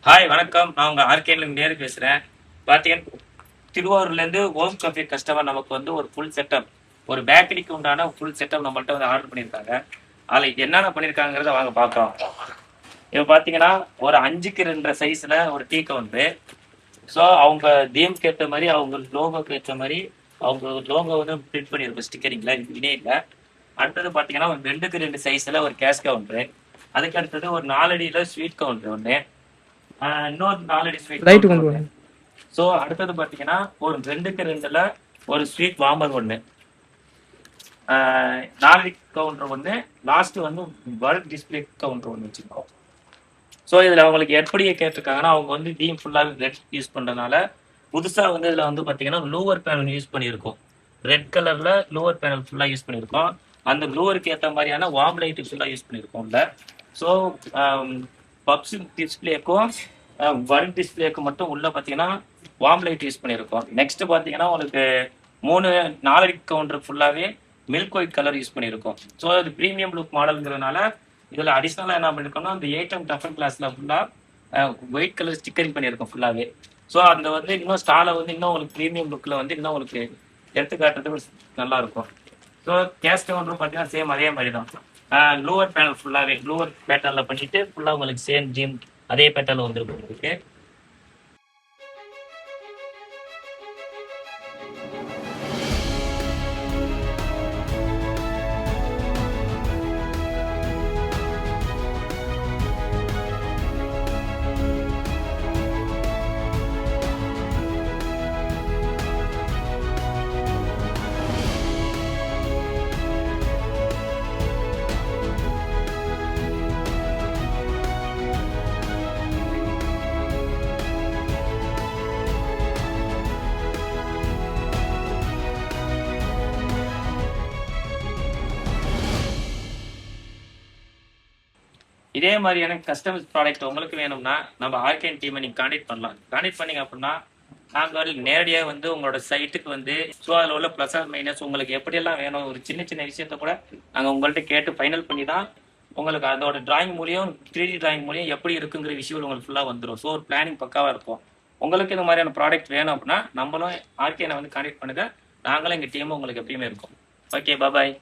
Hi வணக்கம். நான் உங்க ஆர்கேன்லேருந்து நேரு பேசுகிறேன். பார்த்தீங்கன்னா திருவாரூர்லேருந்து ஓம் கஃபே கஸ்டமர் நமக்கு வந்து ஒரு ஃபுல் செட்டப், ஒரு பேக்கரிக்கு உண்டான ஃபுல் செட்டப் நம்மள்ட்ட வந்து ஆர்டர் பண்ணியிருக்காங்க. அதில் என்னென்ன பண்ணியிருக்காங்கிறத வாங்க பார்க்கலாம். இப்போ பார்த்தீங்கன்னா ஒரு 5க்கு 2 சைஸில் ஒரு டீ கவுண்ட்ரு. ஸோ அவங்க தீம்க்கு ஏற்ற மாதிரி அவங்க லோகோக்கு ஏற்ற மாதிரி அவங்க லோகோ வந்து பிரிண்ட் பண்ணியிருக்கோம் ஸ்டிக்கரிங்கில் வினையில். அடுத்தது பார்த்தீங்கன்னா ஒரு 2க்கு 2 சைஸில் ஒரு கேஷ் கவுண்ட்ரு. அதுக்கு அடுத்தது ஒரு 4 அடியில் ஸ்வீட் கவுண்ட்ரு ஒன்று, இன்னொரு 4 அடி ஸ்வீட் லைட் கவுண்டர் கொண்டு ஒன்று. வாங்க. ஸோ அடுத்தது பார்த்தீங்கன்னா ஒரு 2க்கு 2ல ஒரு ஸ்வீட் வாம்பர் ஒன்று, 4 கவுண்டர் ஒன்று, லாஸ்ட் வந்து பல்க் டிஸ்பிளே கவுண்டர் ஒன்று வச்சுருக்கோம். ஸோ இதில் அவங்களுக்கு எப்படி கேட்டிருக்காங்கன்னா அவங்க வந்து தீம் ஃபுல்லாக ரெட் யூஸ் பண்ணுறதுனால புதுசாக வந்து இதில் வந்து பார்த்தீங்கன்னா லூவர் பேனல் யூஸ் பண்ணியிருக்கோம். ரெட் கலரில் லூவர் பேனல் ஃபுல்லாக யூஸ் பண்ணியிருக்கோம். அந்த லூவருக்கு ஏற்ற மாதிரியான வார்ம் லைட்டு ஃபுல்லாக யூஸ் பண்ணியிருக்கோம் இல்லை. ஸோ பப்ஸ் டிஸ்பிளேக்கும் பல்க் டிஸ்பிளேக்கு மட்டும் உள்ள பார்த்தீங்கன்னா வார்ம் லைட் யூஸ் பண்ணியிருக்கோம். நெக்ஸ்ட் பார்த்தீங்கன்னா உங்களுக்கு 4 கவுண்டர் ஃபுல்லாகவே மில்க் ஒயிட் கலர் யூஸ் பண்ணியிருக்கோம். ஸோ இது ப்ரீமியம் லுக் மாடலுங்கிறதுனால இதில் அடிஷ்னலாக என்ன பண்ணியிருக்கோம்னா அந்த 8M டஃபன் கிளாஸில் ஃபுல்லாக ஒயிட் கலர் ஸ்டிக்கரிங் பண்ணியிருக்கோம் ஃபுல்லாகவே. ஸோ அந்த வந்து இன்னும் ஸ்டாலை வந்து இன்னும் உங்களுக்கு ப்ரீமியம் லுக்கில் வந்து இன்னும் உங்களுக்கு எடுத்து காட்டுறதுக்கு நல்லா இருக்கும். ஸோ கேஷ் கவுண்டரும் பார்த்தீங்கன்னா சேம் அதே மாதிரி தான். லோவர் பேனல் ஃபுல்லாகவே லோவர் பேட்டர்னில் பண்ணிட்டு ஃபுல்லாக உங்களுக்கு சேம் ஜிம் அதே பேட்டர்னில் வந்துருக்கும் உங்களுக்கு. இதே மாதிரியான கஸ்டமைஸ் ப்ராடக்ட் உங்களுக்கு வேணும்னா நம்ம ஆர்கேன் டீமை நீங்கள் கான்டெக்ட் பண்ணலாம். கான்டெக்ட் பண்ணீங்க அப்படின்னா நாங்கள் நேரடியாக வந்து உங்களோட சைட்டுக்கு வந்து ஸோ அதில் உள்ள ப்ளஸ் ஆர் மைனஸ் உங்களுக்கு எப்படியெல்லாம் வேணும் ஒரு சின்ன சின்ன விஷயத்த கூட நாங்கள் உங்கள்கிட்ட கேட்டு ஃபைனல் பண்ணி தான் உங்களுக்கு அதோட டிராயிங் மூலியம் 3D டிராயிங் மூலியம் எப்படி இருக்குங்கிற விஷயம் உங்களுக்கு ஃபுல்லாக வந்துடும். ஸோ ஒரு பிளானிங் பக்காவாக இருக்கும். உங்களுக்கு இந்த மாதிரியான ப்ராடக்ட் வேணும் அப்படின்னா நம்மளும் ஆர்கேனை வந்து கான்டெக்ட் பண்ணுங்கள். நாங்களும் எங்கள் டீமும் உங்களுக்கு எப்பயுமே இருக்கும். ஓகே, பாய்.